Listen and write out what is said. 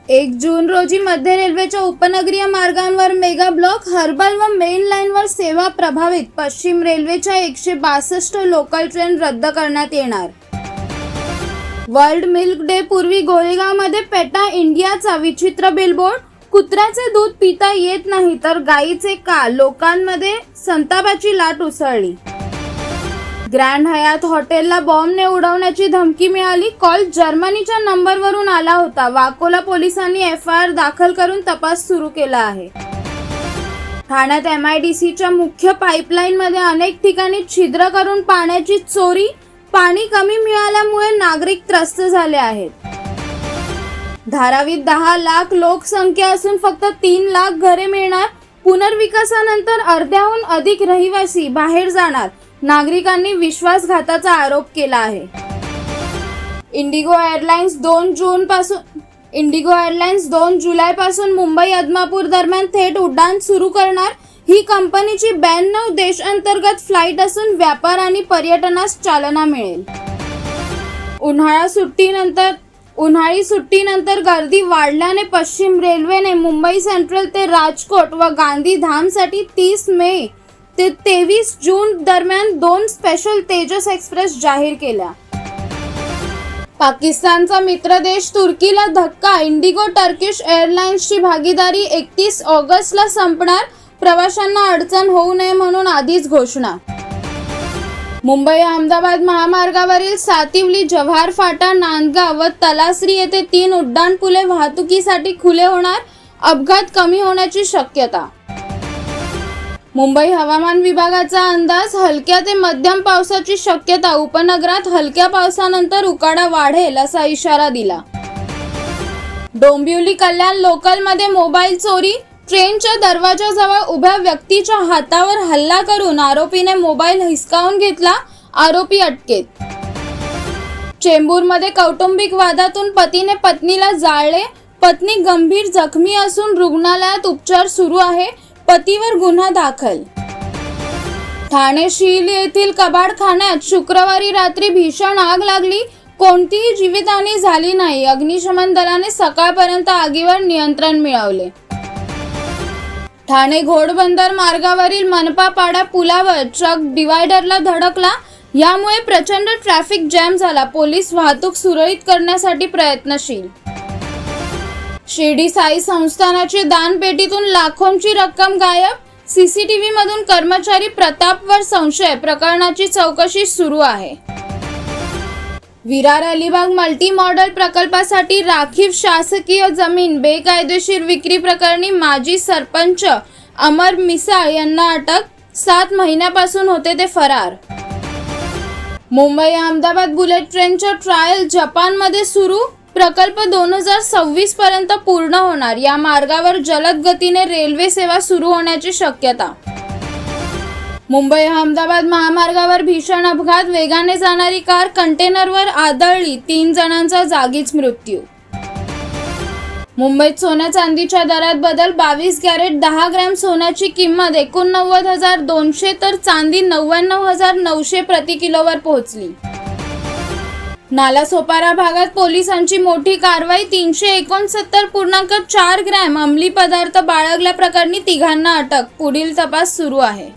1 जून रोजी मध्य रेल्वेच्या उपनगरीय मार्गांवर मेगा ब्लॉक, हर्बल व मेन लाईनवर सेवा प्रभावित. पश्चिम रेल्वेच्या 162 लोकल ट्रेन रद्द करण्यात येणार. वर्ल्ड मिल्क डे पूर्वी गोरेगावमध्ये पेटा इंडियाचा विचित्र बिलबोर्ड. कुत्र्याचे दूध पिता येत नाही तर गाईचे का? लोकांमध्ये संतापाची लाट उसळली. ग्रँड हयात हॉटेलला बॉम्बने उडवण्याची धमकी मिळाली. कॉल जर्मनीच्या नंबरवरून आला होता. वाकोला पोलिसांनी FIR दाखल करून तपास सुरू केला आहे. ठाण्यात MIDCच्या मुख्य पाईपलाईनमध्ये अनेक ठिकाणी छिद्र करून पाण्याची चोरी. पाणी कमी मिळाल्यामुळे नागरिक त्रस्त झाले आहेत. धारावीत 10 लाख लोकसंख्या असून फक्त 3 लाख घरे मिळणार. पुनर्विकासानंतर अर्ध्याहून अधिक रहिवासी बाहेर जाणार. नागरिकांनी विश्वासघाताचा आरोप केला आहे. इंडिगो एअरलाइन्स 2 जुलैपासून मुंबई आदमापूर दरम्यान थेट उड्डाण सुरू करणार. ही कंपनीची 92 देशांतर्गत फ्लाईट असून व्यापार आणि पर्यटनास चालना मिळेल. उन्हाळी सुट्टीनंतर गर्दी वाढल्याने पश्चिम रेल्वेने मुंबई सेंट्रल ते राजकोट व गांधीधामसाठी 30 मे ते 23 जून दरम्यान 2 स्पेशल तेजस एक्सप्रेस जाहीर केल्या. पाकिस्तानचा मित्र देश तुर्कीला धक्का. इंडिगो टर्किश एअरलाइन्सची भागीदारी 31 ऑगस्टला संपणार. प्रवाशांना अडचण होऊ नये म्हणून आधीच घोषणा. मुंबई अहमदाबाद महामार्गावरील सातिवली, जव्हार फाटा, नांदगाव व तलासरी येथे 3 उड्डाणपुले वाहतुकीसाठी खुले होणार. अपघात कमी होण्याची शक्यता. मुंबई हवामान विभागाचा अंदाज, हलक्या ते मध्यम पावसाची शक्यता. उपनगरात हलक्या पावसानंतर उकाडा वाढेल असा इशारा दिला. डोंबिवली कल्याण लोकलमध्ये मोबाईल चोरी. ट्रेनच्या दरवाजाजवळ उभ्या व्यक्तीच्या हातावर हल्ला करून आरोपीने मोबाईल हिसकावून घेतला. आरोपी अटकेत. चेंबूरमध्ये कौटुंबिक वादातून पतीने पत्नीला जाळले. पत्नी गंभीर जखमी असून रुग्णालयात उपचार सुरू आहे. पतीवर गुन्हा दाखल. ठाणे शील येथील कबाडखान्यात शुक्रवारी रात्री भीषण आग लागली. कोणतीही जीवितहानी झाली नाही. अग्निशमन दलाने सकाळपर्यंत आगीवर नियंत्रण मिळवले. ठाणे घोडबंदर मार्गावरील मनपापाडा पुलावर ट्रक डिवायडरला धडकला. यामुळे प्रचंड ट्रॅफिक जॅम झाला. पोलीस वाहतूक सुरळीत करण्यासाठी प्रयत्नशील. शिर्डी साई संस्थानाची दानपेटीतून लाखोंची रक्कम गायब. CCTV मधून कर्मचारी प्रतापवर संशय. प्रकरणाची चौकशी सुरू आहे. विरार अलिबाग मल्टी मॉडेल प्रकल्पासाठी राखीव शासकीय जमीन बेकायदेशीर विक्री प्रकरणी माजी सरपंच अमर मिसाळ यांना अटक. 7 महिन्यापासून होते ते फरार. मुंबई अहमदाबाद बुलेट ट्रेनच्या ट्रायल जपानमध्ये सुरू. प्रकल्प 2026 पर्यंत पूर्ण होणार. या मार्गावर जलद गतीने रेल्वे सेवा सुरू होण्याची शक्यता. मुंबई अहमदाबाद महामार्गावर भीषण अपघात. वेगाने जाणारी कार कंटेनरवर आदळली. 3 जणांचा जागीच मृत्यू. मुंबईत सोन्या चांदीच्या दरात बदल. 22 कॅरेट 10 ग्रॅम सोन्याची किंमत 89,200 तर चांदी 99,900 प्रति किलोवर पोहोचली. नालासोपारा भागात पोलिसांची मोठी कारवाई. 369.4 ग्रॅम अंमली पदार्थ बाळगल्याप्रकरणी 3 अटक. पुढील तपास सुरू आहे.